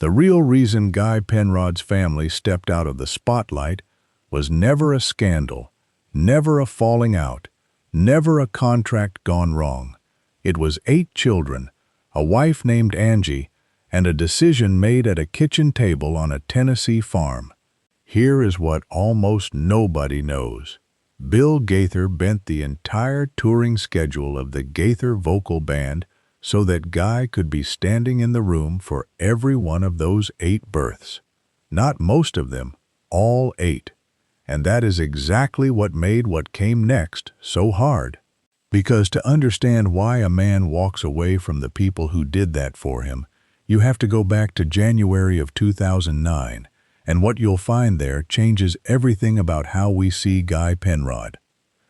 The real reason Guy Penrod's family stepped out of the spotlight was never a scandal, never a falling out, never a contract gone wrong. It was 8 children, a wife named Angie, and a decision made at a kitchen table on a Tennessee farm. Here is what almost nobody knows. Bill Gaither bent the entire touring schedule of the Gaither Vocal Band so that Guy could be standing in the room for every one of those 8 births. Not most of them, all 8. And that is exactly what made what came next so hard. Because to understand why a man walks away from the people who did that for him, you have to go back to January of 2009, and what you'll find there changes everything about how we see Guy Penrod.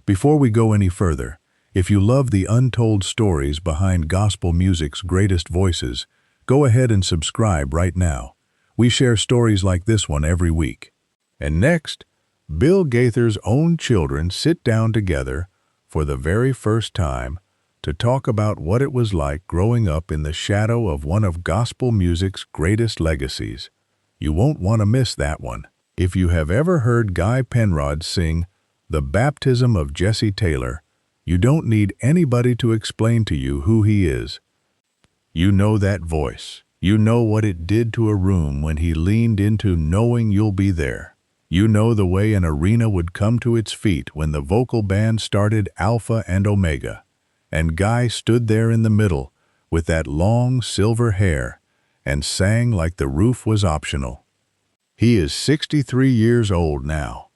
Before we go any further, if you love the untold stories behind gospel music's greatest voices, go ahead and subscribe right now. We share stories like this one every week. And next, Bill Gaither's own children sit down together for the very first time to talk about what it was like growing up in the shadow of one of gospel music's greatest legacies. You won't want to miss that one. If you have ever heard Guy Penrod sing The Baptism of Jesse Taylor, you don't need anybody to explain to you who he is. You know that voice. You know what it did to a room when he leaned into knowing you'll be there. You know the way an arena would come to its feet when the vocal band started Alpha and Omega, and Guy stood there in the middle with that long silver hair and sang like the roof was optional. He is 63 years old now,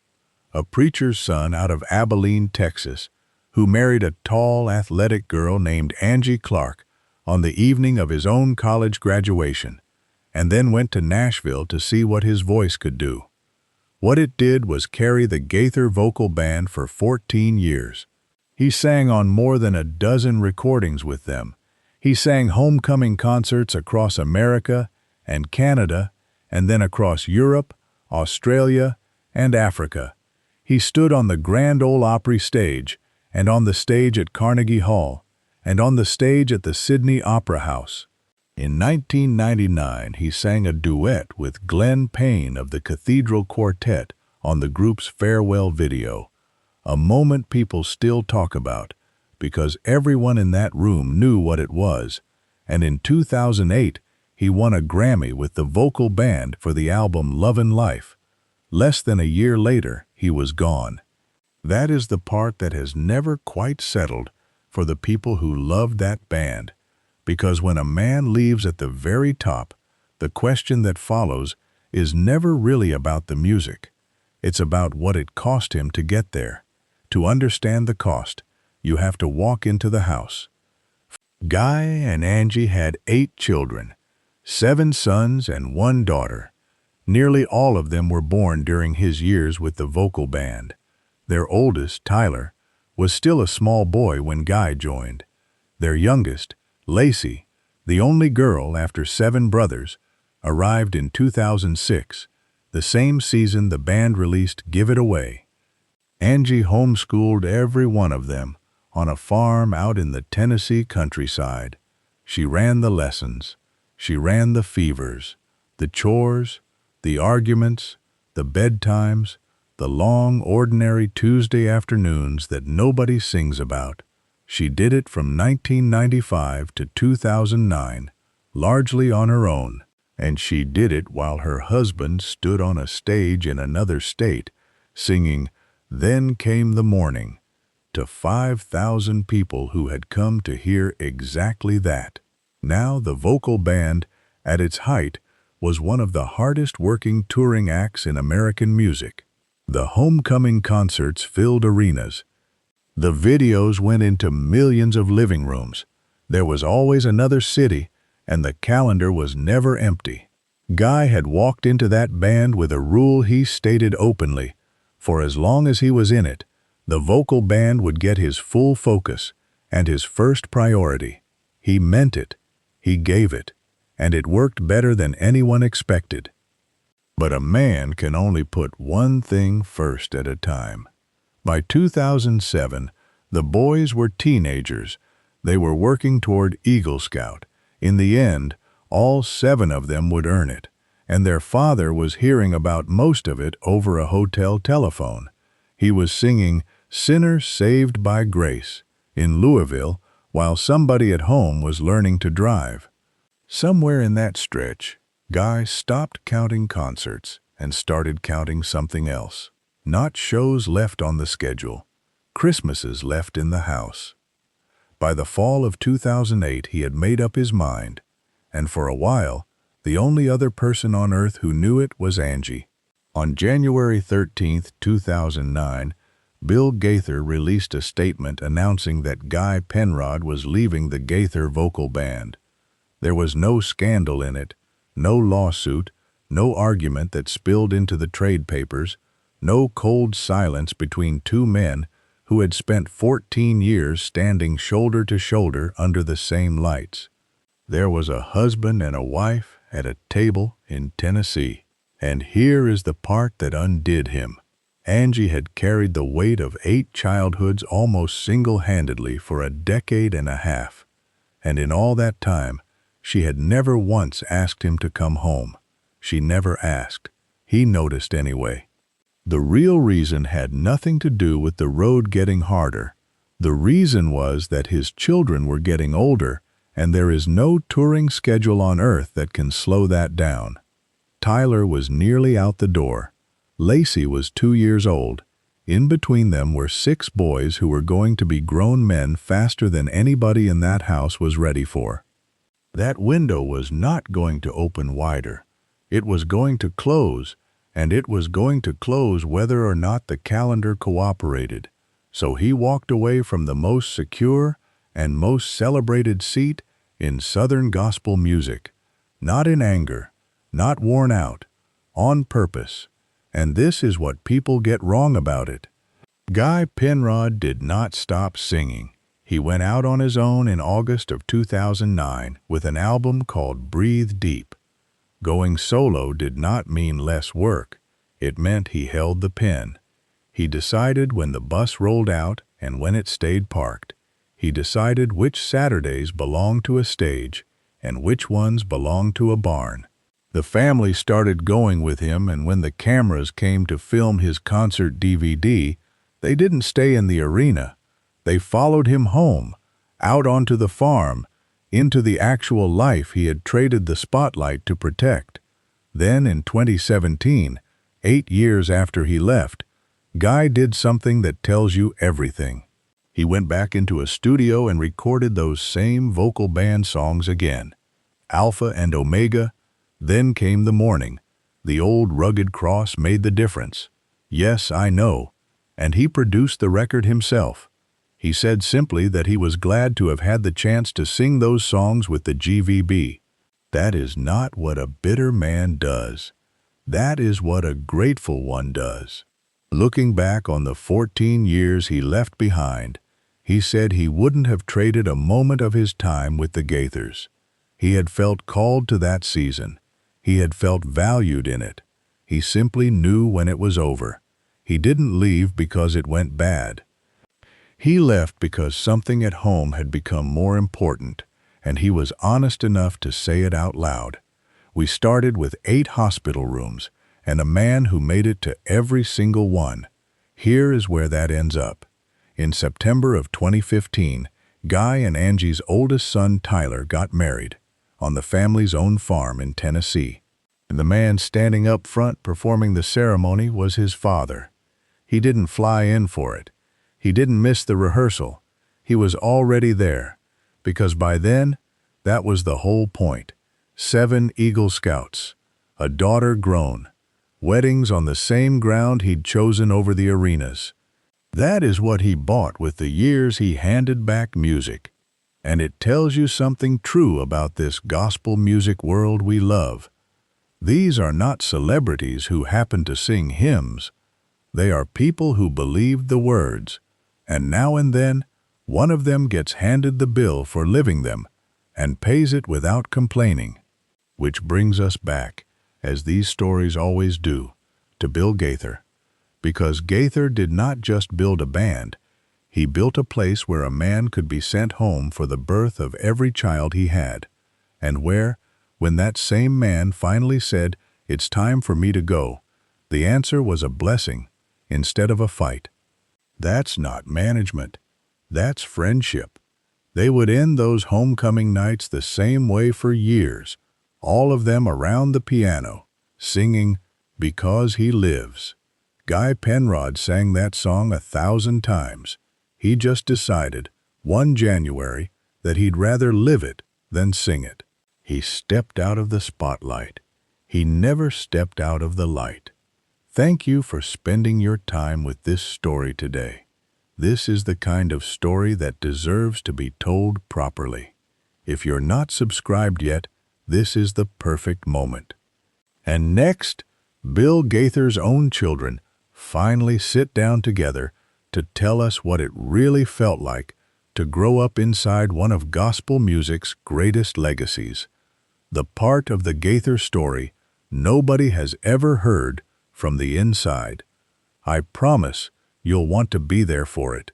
a preacher's son out of Abilene, Texas, who married a tall, athletic girl named Angie Clark on the evening of his own college graduation, and then went to Nashville to see what his voice could do. What it did was carry the Gaither Vocal Band for 14 years. He sang on more than a dozen recordings with them. He sang homecoming concerts across America and Canada, and then across Europe, Australia, and Africa. He stood on the Grand Ole Opry stage, and on the stage at Carnegie Hall, and on the stage at the Sydney Opera House. In 1999, he sang a duet with Glenn Payne of the Cathedral Quartet on the group's farewell video, a moment people still talk about because everyone in that room knew what it was, and in 2008, he won a Grammy with the vocal band for the album Lovin Life. Less than a year later, he was gone. That is the part that has never quite settled for the people who loved that band. Because when a man leaves at the very top, the question that follows is never really about the music. It's about what it cost him to get there. To understand the cost, you have to walk into the house. Guy and Angie had 8 children, 7 sons and 1 daughter. Nearly all of them were born during his years with the vocal band. Their oldest, Tyler, was still a small boy when Guy joined. Their youngest, Lacey, the only girl after 7 brothers, arrived in 2006, the same season the band released Give It Away. Angie homeschooled every one of them on a farm out in the Tennessee countryside. She ran the lessons. She ran the fevers, the chores, the arguments, the bedtimes, the long, ordinary Tuesday afternoons that nobody sings about. She did it from 1995 to 2009, largely on her own, and she did it while her husband stood on a stage in another state, singing Then Came the Morning, to 5,000 people who had come to hear exactly that. Now the vocal band, at its height, was one of the hardest-working touring acts in American music. The homecoming concerts filled arenas. The videos went into millions of living rooms. There was always another city, and the calendar was never empty. Guy had walked into that band with a rule he stated openly. For as long as he was in it, the vocal band would get his full focus and his first priority. He meant it. He gave it. And it worked better than anyone expected. But a man can only put one thing first at a time. By 2007, the boys were teenagers. They were working toward Eagle Scout. In the end, All 7 of them would earn it, and their father was hearing about most of it over a hotel telephone. He was singing "Sinner Saved by Grace" in Louisville while somebody at home was learning to drive. Somewhere in that stretch, Guy stopped counting concerts and started counting something else. Not shows left on the schedule, Christmases left in the house. By the fall of 2008, he had made up his mind, and for a while, the only other person on earth who knew it was Angie. On January 13, 2009, Bill Gaither released a statement announcing that Guy Penrod was leaving the Gaither vocal band. There was no scandal in it, no lawsuit, no argument that spilled into the trade papers, no cold silence between 2 men who had spent 14 years standing shoulder to shoulder under the same lights. There was a husband and a wife at a table in Tennessee. And here is the part that undid him. Angie had carried the weight of 8 childhoods almost single-handedly for a decade and a half. And in all that time, she had never once asked him to come home. She never asked. He noticed anyway. The real reason had nothing to do with the road getting harder. The reason was that his children were getting older, and there is no touring schedule on earth that can slow that down. Tyler was nearly out the door. Lacey was 2 years old. In between them were 6 boys who were going to be grown men faster than anybody in that house was ready for. That window was not going to open wider. It was going to close, and it was going to close whether or not the calendar cooperated. So he walked away from the most secure and most celebrated seat in Southern gospel music, not in anger, not worn out, on purpose. And this is what people get wrong about it. Guy Penrod did not stop singing. He went out on his own in August of 2009 with an album called Breathe Deep. Going solo did not mean less work. It meant he held the pen. He decided when the bus rolled out and when it stayed parked. He decided which Saturdays belonged to a stage and which ones belonged to a barn. The family started going with him, and when the cameras came to film his concert DVD, they didn't stay in the arena. They followed him home, out onto the farm, into the actual life he had traded the spotlight to protect. Then in 2017, 8 years after he left, Guy did something that tells you everything. He went back into a studio and recorded those same vocal band songs again. Alpha and Omega. Then came the morning. The old rugged cross made the difference. Yes, I know. And he produced the record himself. He said simply that he was glad to have had the chance to sing those songs with the GVB. That is not what a bitter man does. That is what a grateful one does. Looking back on the 14 years he left behind, he said he wouldn't have traded a moment of his time with the Gaithers. He had felt called to that season. He had felt valued in it. He simply knew when it was over. He didn't leave because it went bad. He left because something at home had become more important, and he was honest enough to say it out loud. We started with 8 hospital rooms, and a man who made it to every single one. Here is where that ends up. In September of 2015, Guy and Angie's oldest son Tyler got married on the family's own farm in Tennessee. And the man standing up front performing the ceremony was his father. He didn't fly in for it. He didn't miss the rehearsal. He was already there, because by then, that was the whole point. 7 Eagle Scouts, a daughter grown, weddings on the same ground he'd chosen over the arenas. That is what he bought with the years he handed back music. And it tells you something true about this gospel music world we love. These are not celebrities who happen to sing hymns. They are people who believed the words, and now and then, one of them gets handed the bill for living them and pays it without complaining. Which brings us back, as these stories always do, to Bill Gaither. Because Gaither did not just build a band, he built a place where a man could be sent home for the birth of every child he had, and where, When that same man finally said, "It's time for me to go," the answer was a blessing instead of a fight. That's not management. That's friendship. They would end those homecoming nights the same way for years, all of them around the piano, singing "Because He Lives." Guy Penrod sang that song 1,000 times. He just decided, one January, that he'd rather live it than sing it. He stepped out of the spotlight. He never stepped out of the light. Thank you for spending your time with this story today. This is the kind of story that deserves to be told properly. If you're not subscribed yet, this is the perfect moment. And next, Bill Gaither's own children finally sit down together to tell us what it really felt like to grow up inside one of gospel music's greatest legacies, the part of the Gaither story nobody has ever heard from the inside. I promise you'll want to be there for it.